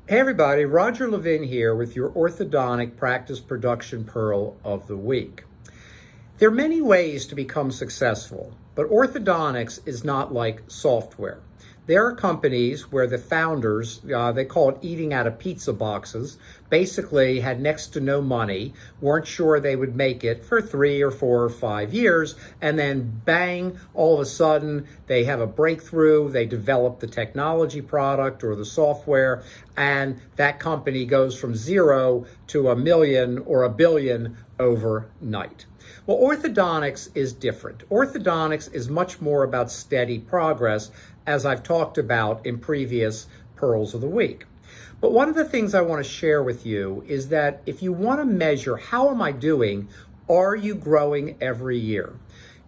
Hey everybody, Roger Levin here with your orthodontic practice production pearl of the week. There are many ways to become successful, but orthodontics is not like software. There are companies where the founders, they call it eating out of pizza boxes, basically had next to no money, weren't sure they would make it for 3 or 4 or 5 years, and then bang, all of a sudden they have a breakthrough, they develop the technology product or the software, and that company goes from 0 to 1,000,000 or 1,000,000,000 overnight. Well, orthodontics is different. Orthodontics is much more about steady progress, as I've talked about in previous Pearls of the Week. But one of the things I want to share with you is that if you want to measure, how am I doing? Are you growing every year?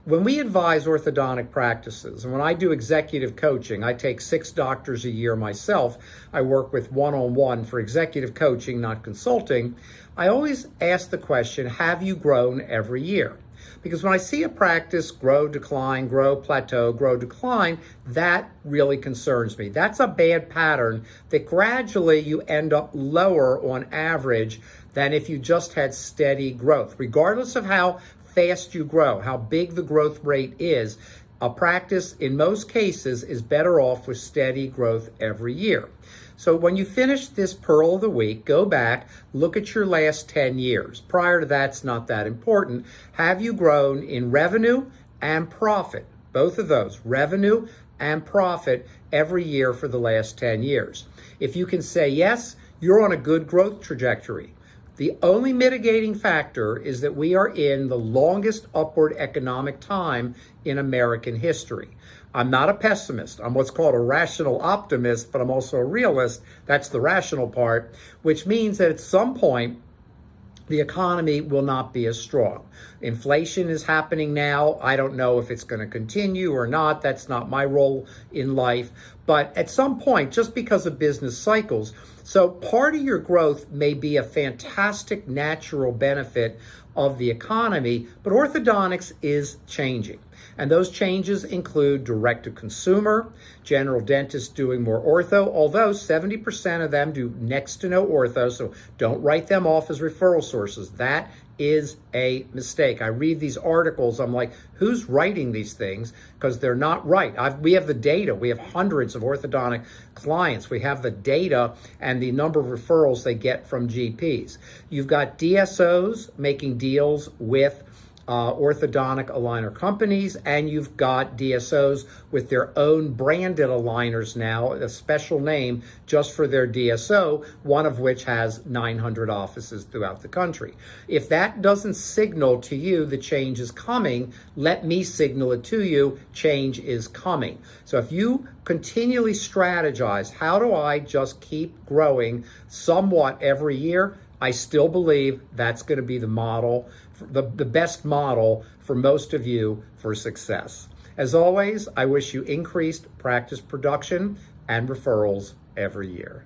When we advise orthodontic practices, and when I do executive coaching, I take 6 doctors a year myself. I work with one-on-one for executive coaching, not consulting. I always ask the question, have you grown every year? Because when I see a practice grow, decline, grow, plateau, grow, decline, that really concerns me. That's a bad pattern that gradually you end up lower on average than if you just had steady growth. Regardless of how fast you grow, how big the growth rate is, a practice in most cases is better off with steady growth every year. So when you finish this Pearl of the Week, go back, look at your last 10 years. Prior to that, it's not that important. Have you grown in revenue and profit? Both of those, revenue and profit, every year for the last 10 years. If you can say yes, you're on a good growth trajectory. The only mitigating factor is that we are in the longest upward economic time in American history. I'm not a pessimist. I'm what's called a rational optimist, but I'm also a realist. That's the rational part, which means that at some point, the economy will not be as strong. Inflation is happening now. I don't know if it's going to continue or not. That's not my role in life. But at some point, just because of business cycles, so part of your growth may be a fantastic natural benefit of the economy, but orthodontics is changing. And those changes include direct-to-consumer, general dentists doing more ortho, although 70% of them do next to no ortho, so don't write them off as referral sources. That is a mistake. I read these articles, I'm like, who's writing these things? Because they're not right. We have the data. We have hundreds of orthodontic clients. We have the data and the number of referrals they get from GPs. You've got DSOs making deals with orthodontic aligner companies, and you've got DSOs with their own branded aligners now, a special name just for their DSO, one of which has 900 offices throughout the country. If that doesn't signal to you the change is coming, let me signal it to you, change is coming. So if you continually strategize, how do I just keep growing somewhat every year? I still believe that's going to be the model, the best model for most of you for success. As always, I wish you increased practice production and referrals every year.